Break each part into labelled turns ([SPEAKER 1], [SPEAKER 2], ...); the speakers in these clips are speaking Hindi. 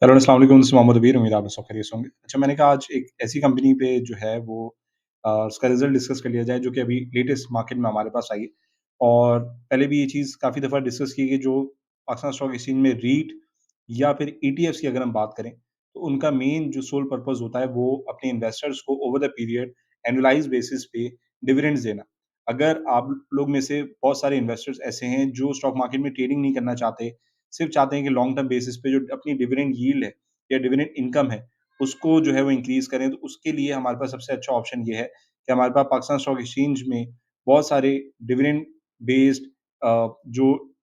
[SPEAKER 1] हेलो, अस्सलाम वालेकुम, दिस इज़ मोहम्मद अबीर, उम्मीद है आप सब खैरियत से होंगे। अच्छा, मैंने कहा आज एक ऐसी कंपनी पे जो है वो उसका रिज़ल्ट डिस्कस कर लिया जाए जो कि अभी लेटेस्ट मार्केट में हमारे पास आई है। और पहले भी ये चीज़ काफ़ी दफ़ा डिस्कस की गई, जो पाकिस्तान स्टॉक एक्सचेंज में रीट या फिर ईटीएफ्स की अगर हम बात करें, तो उनका मेन जो सोल पर्पस होता है वो अपने इन्वेस्टर्स को ओवर द पीरियड एनुअलाइज़ बेसिस पे डिविडेंड्स देना। अगर आप लोग में से बहुत सारे इन्वेस्टर्स ऐसे हैं जो स्टॉक मार्केट में ट्रेडिंग नहीं करना चाहते, सिर्फ़ चाहते हैं कि लॉन्ग टर्म बेसिस पे जो अपनी डिविडेंड यील्ड है या डिविडेंड इनकम है, उसको जो है वो इंक्रीज़ करें, तो उसके लिए हमारे पास सबसे अच्छा ऑप्शन ये है कि हमारे पास पाकिस्तान स्टॉक एक्सचेंज में बहुत सारे डिविडेंड बेस्ड जो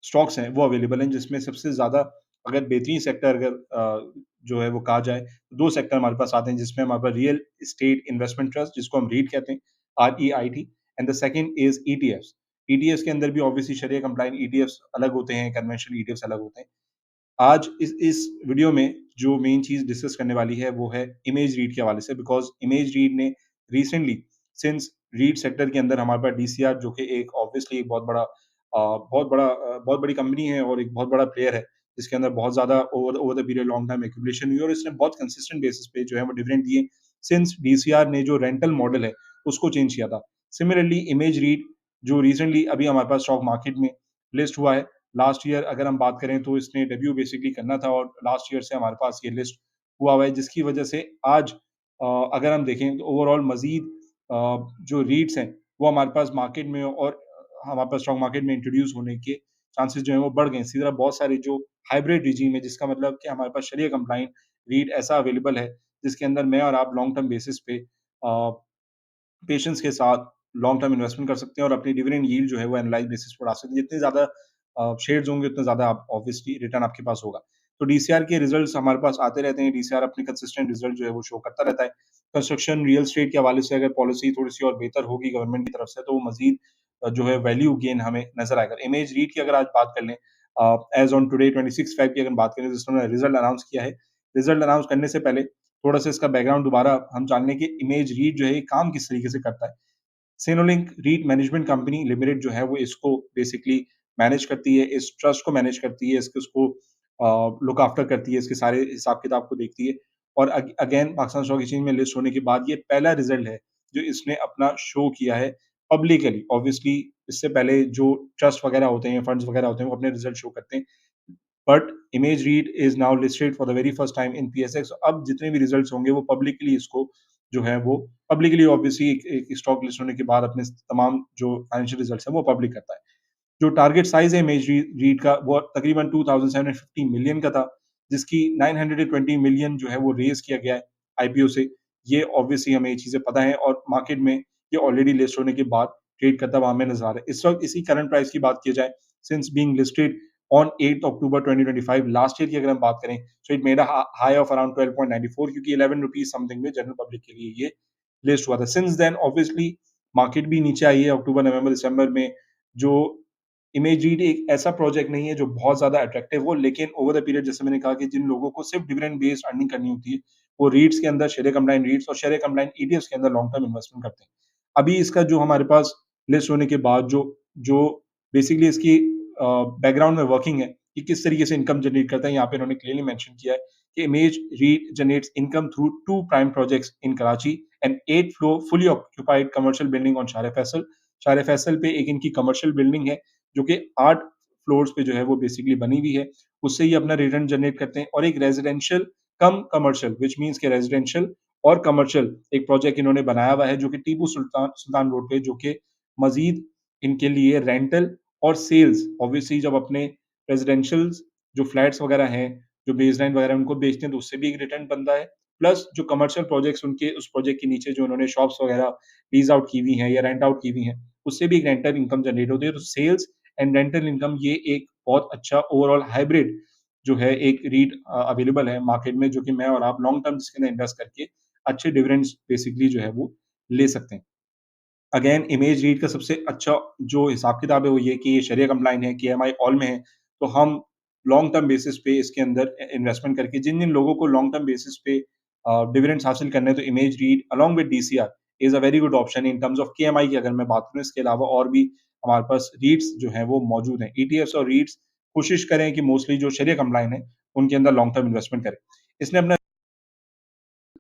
[SPEAKER 1] स्टॉक्स हैं, वो अवेलेबल हैं, जिसमें सबसे ज़्यादा अगर बेहतरीन सेक्टर अगर जो है वो कहा जाए, तो 2 सेक्टर हमारे पास आते हैं, जिसमें हमारे पास रियल एस्टेट इन्वेस्टमेंट ट्रस्ट, जिसको हम रीट कहते हैं, REIT, and the second is ETFs. ETFs के अंदर भी ऑब्वियसली शरिया कंप्लायंट ईटीएफ्स अलग होते हैं, कन्वेंशनल ईटीएफ्स अलग होते हैं। आज इस वीडियो में जो मेन चीज़ डिस्कस करने वाली है वो है इमेज रीड के हवाले से, बिकॉज़ इमेज रीड ने रिसेंटली सिंस रीड सेक्टर के अंदर हमारे पास डीसीआर, जो कि एक ऑब्वियसली एक बहुत बड़ी कंपनी है और एक बहुत बड़ा प्लेयर है, जिसके अंदर बहुत ज़्यादा over the period long time accumulation हुई और इसने बहुत कंसिस्टेंट बेसिस पे जो है वो डिविडेंड दिए सिंस डीसीआर ने जो रेंटल मॉडल है उसको चेंज किया था। सिमिलरली इमेज रीड जो रिसेंटली अभी हमारे पास स्टॉक मार्केट में लिस्ट हुआ है, लास्ट ईयर अगर हम बात करें तो इसने डेब्यू बेसिकली करना था और लास्ट ईयर से हमारे पास ये लिस्ट हुआ है, जिसकी वजह से आज अगर हम देखें तो ओवरऑल मज़ीद जो रीट्स हैं वो हमारे पास मार्केट में और हमारे पास स्टॉक मार्केट में इंट्रोड्यूस होने के चांसेस जो हैं वो बढ़ गए हैं। इसी तरह बहुत सारे जो हाइब्रिड रिजीम है, जिसका मतलब कि हमारे पास शरिया कंप्लायंट रीट ऐसा अवेलेबल है, जिसके अंदर मैं और आप लॉन्ग टर्म बेसिस पे पेशेंस के साथ लॉन्ग टर्म इन्वेस्टमेंट कर सकते हैं और अपनी डिविडेंड यील्ड जो है वो एनालाइज़ बेसिस पे बढ़ा सकते हैं। जितने ज़्यादा शेयर्स होंगे उतना ज़्यादा आप ऑब्वियसली रिटर्न आपके पास होगा। तो डीसीआर के रिजल्ट्स हमारे पास आते रहते हैं, डीसीआर अपने कंसिस्टेंट रिजल्ट जो है वो शो करता रहता है। कंस्ट्रक्शन, रियल एस्टेट के हवाले से अगर पॉलिसी थोड़ी-सी और बेहतर होगी गवर्नमेंट की तरफ से, तो वो मज़ीद जो है वैल्यू गेन हमें नज़र आएगा। इमेज रीट की अगर आज बात कर लें, एज़ ऑन टुडे 26 फ़ेब की अगर बात करें, जिस उन्होंने रिजल्ट अनाउंस किया है। रिजल्ट अनाउंस करने से पहले थोड़ा-सा इसका बैकग्राउंड दोबारा हम जान लें कि इमेज रीट जो है ये काम किस तरीके से करता है। सिनोलिंक रीट मैनेजमेंट कंपनी लिमिटेड जो है वो इसको बेसिकली मैनेज करती है, इस ट्रस्ट को मैनेज करती है, इसको लुक आफ्टर करती है, इसके सारे हिसाब-किताब को देखती है। और अगेन पाकिस्तान स्टॉक एक्सचेंज में लिस्ट होने के बाद ये पहला रिज़ल्ट है, जो इसने अपना शो किया है पब्लिकली। ऑब्वियसली इससे पहले जो ट्रस्ट वगैरह होते हैं, फंड्स वगैरह होते हैं, वो अपने रिज़ल्ट शो करते हैं। But image read is now listed for the very first time in PSX. अब जितने भी रिज़ल्ट्स होंगे वो पब्लिकली इसको जो है वो पब्लिकली ऑब्वियसली एक एक स्टॉक लिस्ट होने के बाद अपने तमाम जो फाइनेंशियल रिज़ल्ट्स हैं वो पब्लिक करता है। जो टारगेट साइज़ है इमेज रीड का वो तकरीबन 2750 मिलियन का था, जिसकी 920 मिलियन जो है वो रेज़ किया गया है आईपीओ से। ये ऑब्वियसली हमें ये चीज़ें पता हैं और मार्केट में ये ऑलरेडी लिस्ट होने के बाद ट्रेड करता हुआ हमें नज़र आ रहा है। इस वक़्त इसी करंट प्राइस की बात की जाए, since being listed on 8 October 2025, last year की अगर हम बात करें, so it made a high of around 12.94, क्योंकि 11 रुपीज़ समथिंग में जनरल पब्लिक के लिए ये लिस्ट हुआ था। सिंस देन ऑब्वियसली मार्केट भी नीचे आई है अक्टूबर, नवंबर, दिसंबर में। जो इमेज रीड एक ऐसा प्रोजेक्ट नहीं है जो बहुत ज़्यादा अट्रैक्टिव हो, लेकिन ओवर द पीरियड जैसे मैंने कहा कि जिन लोगों को सिर्फ डिविडेंड बेस्ड अर्निंग करनी होती है, वो रीट्स के अंदर शरिया कंप्लायंट रीट्स और शरिया कंप्लायंट ईटीएफ्स के अंदर लॉन्ग टर्म इन्वेस्टमेंट करते हैं। अभी इसका जो हमारे पास लिस्ट होने के बाद जो जो बेसिकली इसकी बैकग्राउंड में वर्किंग है कि किस तरीके से इनकम जनरेट करता है, यहाँ पे इन्होंने क्लियरली मेंशन किया है कि image read generates income through 2 prime projects in Karachi and 8 floor fully occupied commercial building on शार फैसल। शार फैसल पे एक इनकी कमर्शियल बिल्डिंग है, जो कि 8 फ्लोर्स पे जो है वो बेसिकली बनी हुई है। उससे ये अपना रिटर्न जनरेट करते हैं और एक residential come commercial, which means कि रेज़िडेंशियल और कमर्शियल एक प्रोजेक्ट इन्होंने बनाया हुआ है, जो कि टीपू सुल्तान सुल्तान रोड पे, जो कि मज़ीद इनके लिए रेंटल और सेल्स, ऑब्वियसली जब अपने रेज़िडेंशियल्स जो फ्लैट्स वगैरह हैं, जो बेसलाइन वगैरह उनको बेचते हैं, तो उससे भी एक रिटर्न बनता है। प्लस जो कमर्शियल प्रोजेक्ट्स उनके उस प्रोजेक्ट के नीचे जो उन्होंने शॉप्स वगैरह लीज़ आउट की हुई हैं या रेंट आउट की हुई हैं, उससे भी एक रेंटल इनकम जनरेट होती है। तो सेल्स एंड रेंटल इनकम ये एक बहुत अच्छा ओवरऑल हाइब्रिड जो है एक रीट अवेलेबल है मार्केट में, जो कि मैं और आप लॉन्ग टर्म जिसके अंदर इन्वेस्ट करके अच्छे डिविडेंड्स बेसिकली जो है वो ले सकते हैं। अगेन इमेज रीड का सबसे अच्छा जो हिसाब-किताब है वो ये कि ये शरिया कंप्लायंट है, केएमआई ऑल में है, तो हम लॉन्ग टर्म बेसिस पे इसके अंदर इन्वेस्टमेंट करके जिन-जिन लोगों को लॉन्ग टर्म बेसिस पे डिविडेंड्स हासिल करने हैं, तो image read along with DCR is a very good option in terms of KMI की अगर मैं बात करूँ। इसके अलावा और भी हमारे पास रीट्स जो हैं वो मौजूद हैं। ईटीएफ्स और रीट्स कोशिश करें कि मोस्टली जो शरिया कंप्लायंट है, उनके अंदर लॉन्ग टर्म इन्वेस्टमेंट करें। इसने अपना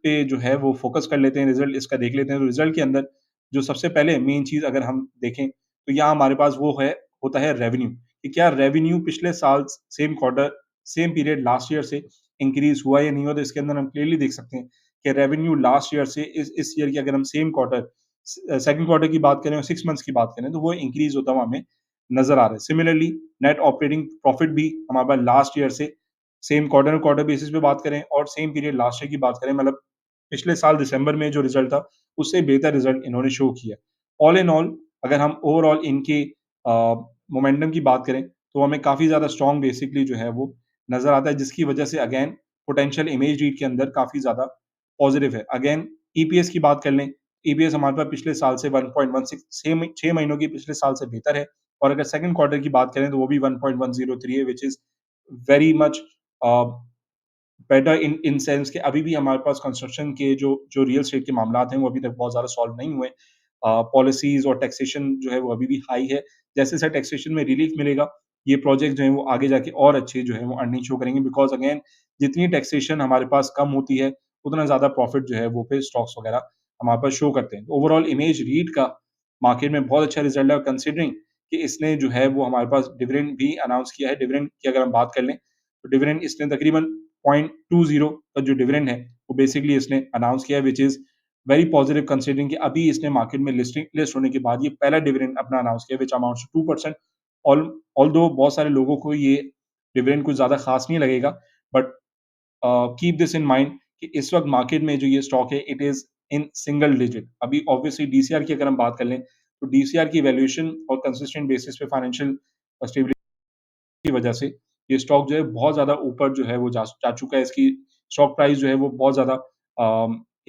[SPEAKER 1] पे जो है वो फ़ोकस कर लेते हैं, रिज़ल्ट इसका देख लेते हैं, तो रिज़ल्ट के अंदर जो सबसे पहले मेन चीज़ अगर हम देखें, तो यहाँ हमारे पास वो है होता है रेवेन्यू, कि क्या रेवेन्यू पिछले साल same quarter, same period last year से इंक्रीज़ हुआ या नहीं हुआ? तो इसके अंदर हम क्लियरली देख सकते हैं कि रेवेन्यू लास्ट ईयर से इस ईयर की अगर हम सेम क्वार्टर सेकंड क्वार्टर की बात करें और 6 मंथ्स की बात करें, तो वो इंक्रीज़ होता हुआ हमें नज़र आ रहा है। सिमिलरली नेट ऑपरेटिंग प्रॉफिट भी हमारे पास लास्ट ईयर से same quarter to quarter basis पे बात करें और सेम पीरियड लास्ट ईयर की बात करें, मतलब पिछले साल दिसंबर में जो रिज़ल्ट था, उससे बेहतर रिज़ल्ट इन्होंने शो किया। ऑल इन ऑल अगर हम ओवरऑल इनके मोमेंटम की बात करें, तो हमें काफ़ी ज़्यादा स्ट्रॉन्ग बेसिकली जो है वो नज़र आता है, जिसकी वजह से अगेन पोटेंशियल इमेज रीड के अंदर काफ़ी ज़्यादा पॉज़िटिव है। अगेन ईपीएस की बात कर लें, ईपीएस हमारे पास पिछले साल से 1.16 6 महीनों की पिछले साल से बेहतर है और अगर सेकंड क्वार्टर की बात करें, तो वो भी 1.103 है, which is very much a better in in sense कि अभी भी हमारे पास कंस्ट्रक्शन के जो जो रियल एस्टेट के मामलात हैं, वो अभी तक बहुत ज़्यादा सॉल्व नहीं हुए। पॉलिसीज़ और टैक्सेशन जो है वो अभी भी हाई है। जैसे-जैसे टैक्सेशन में रिलीफ मिलेगा, ये प्रोजेक्ट जो हैं वो आगे जाके और अच्छे जो है वो अर्निंग शो करेंगे बिकॉज़ अगेन जितनी टैक्सेशन हमारे पास कम होती है, उतना ज़्यादा प्रॉफिट जो है वो फिर स्टॉक्स वगैरह हमारे पास शो करते हैं। ओवरऑल इमेज रीट का मार्केट में बहुत अच्छा रिज़ल्ट है और कंसिडरिंग कि इसने जो है वो हमारे पास डिविडेंड भी अनाउंस किया है। डिविडेंड की अगर हम बात कर लें, तो डिविडेंड इसने तकरीबन 0.20 का जो डिविडेंड है, वो बेसिकली इसने अनाउंस किया है which is very positive considering कि अभी इसने मार्केट में लिस्ट होने के बाद ये पहला डिविडेंड अपना अनाउंस किया which amounts to 2%। All although बहुत सारे लोगों को ये डिविडेंड कुछ ज़्यादा खास नहीं लगेगा, but keep this in mind कि इस वक़्त मार्केट में जो ये स्टॉक है, it is in single digit. अभी ऑब्वियसली डीसीआर की अगर हम बात कर लें, तो डीसीआर की वैल्यूएशन और कंसिस्टेंट बेसिस पे फाइनेंशियल स्टेबिलिटी की वजह से ये स्टॉक जो है बहुत ज़्यादा ऊपर जो है वो जा जा चुका है। इसकी स्टॉक प्राइस जो है वो बहुत ज़्यादा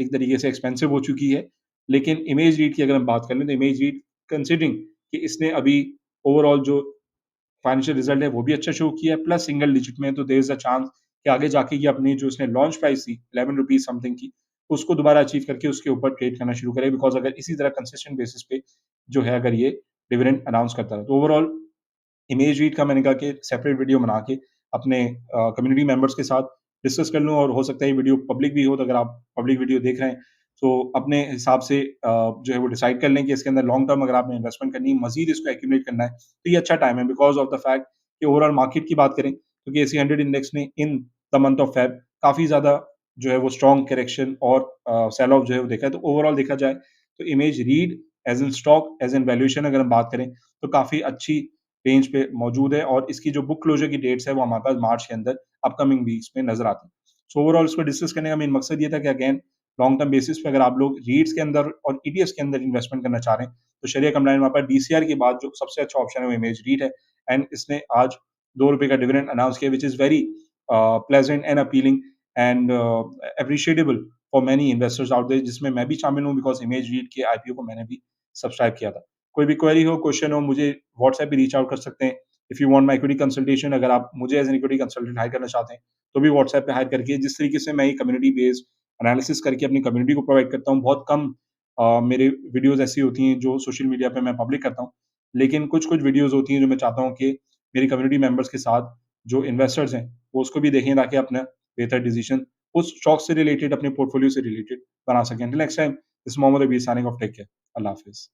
[SPEAKER 1] एक तरीके से एक्सपेंसिव हो चुकी है। लेकिन इमेज रीट की अगर हम बात कर लें, तो इमेज रीट कंसिडरिंग कि इसने अभी ओवरऑल जो फाइनेंशियल रिज़ल्ट है वो भी अच्छा शो किया है प्लस सिंगल डिजिट में, तो देयर इज़ अ चांस कि आगे जाके ये अपनी जो इसने लॉन्च प्राइस थी ₹11 समथिंग की, उसको दोबारा अचीव करके उसके ऊपर ट्रेड करना शुरू करे बिकॉज़ अगर इसी तरह कंसिस्टेंट बेसिस पे जो है अगर ये डिविडेंड अनाउंस करता रहा। तो ओवरऑल इमेज रीड का मैंने कहा कि सेपरेट वीडियो बना के अपने कम्युनिटी मेंबर्स के साथ डिस्कस कर लूँ और हो सकता है ये वीडियो पब्लिक भी हो, तो अगर आप पब्लिक वीडियो देख रहे हैं, तो अपने हिसाब से जो है वो डिसाइड कर लें कि इसके अंदर लॉन्ग टर्म अगर आपने इन्वेस्टमेंट करनी है, मज़ीद इसको एक्यूमुलेट करना है, तो ये अच्छा टाइम है बिकॉज़ ऑफ द फैक्ट कि ओवरऑल मार्केट की बात करें, तो एसी 100 इंडेक्स ने in the month of Feb काफ़ी ज़्यादा जो है वो स्ट्रॉन्ग करेक्शन और सेल ऑफ जो है वो देखा है। तो ओवरऑल देखा जाए, तो image read as in stock, as in valuation अगर हम बात करें, तो काफ़ी अच्छी रेंज पे मौजूद है और इसकी जो बुक क्लोज़र की डेट्स है वो हमारे पास मार्च के अंदर अपकमिंग वीक्स में नज़र आती है। सो ओवरऑल इसको डिस्कस करने का मेन मकसद ये था कि अगेन लॉन्ग टर्म बेसिस पे अगर आप लोग रीट्स के अंदर और ईटीएफ्स के अंदर इन्वेस्टमेंट करना चाह रहे हैं, तो शरिया कंप्लायंट हमारे पास डीसीआर के बाद जो सबसे अच्छा ऑप्शन है वो इमेज रीट है एंड इसने आज ₹2 का डिविडेंड अनाउंस किया which is very pleasant and appealing and appreciatable for many investors out there जिसमें मैं भी शामिल हूँ बिकॉज़ इमेज रीट के आईपीओ को मैंने भी सब्सक्राइब किया था। कोई भी क्वेरी हो, क्वेश्चन हो, मुझे व्हाट्सएप पे रीच आउट कर सकते हैं। If you want my equity consultation अगर आप मुझे as an equity consultant hire करना चाहते हैं, तो भी व्हाट्सएप पे हायर करके जिस तरीके से मैं ये कम्युनिटी बेस्ड एनालिसिस करके अपनी कम्युनिटी को प्रोवाइड करता हूँ, बहुत कम मेरे वीडियोज़ ऐसी होती हैं जो सोशल मीडिया पे मैं पब्लिक करता हूँ। लेकिन कुछ-कुछ वीडियोज़ होती हैं जो मैं चाहता हूँ कि मेरी कम्युनिटी मेंबर्स के साथ जो इन्वेस्टर्स हैं, वो उसको भी देखें ताकि अपना बेहतर डिसीज़न उस स्टॉक से रिलेटेड, अपने पोर्टफोलियो से रिलेटेड बना सकें। Until next time, this is Mohammad Abir signing off. Take care. अल्लाह हाफ़िज़।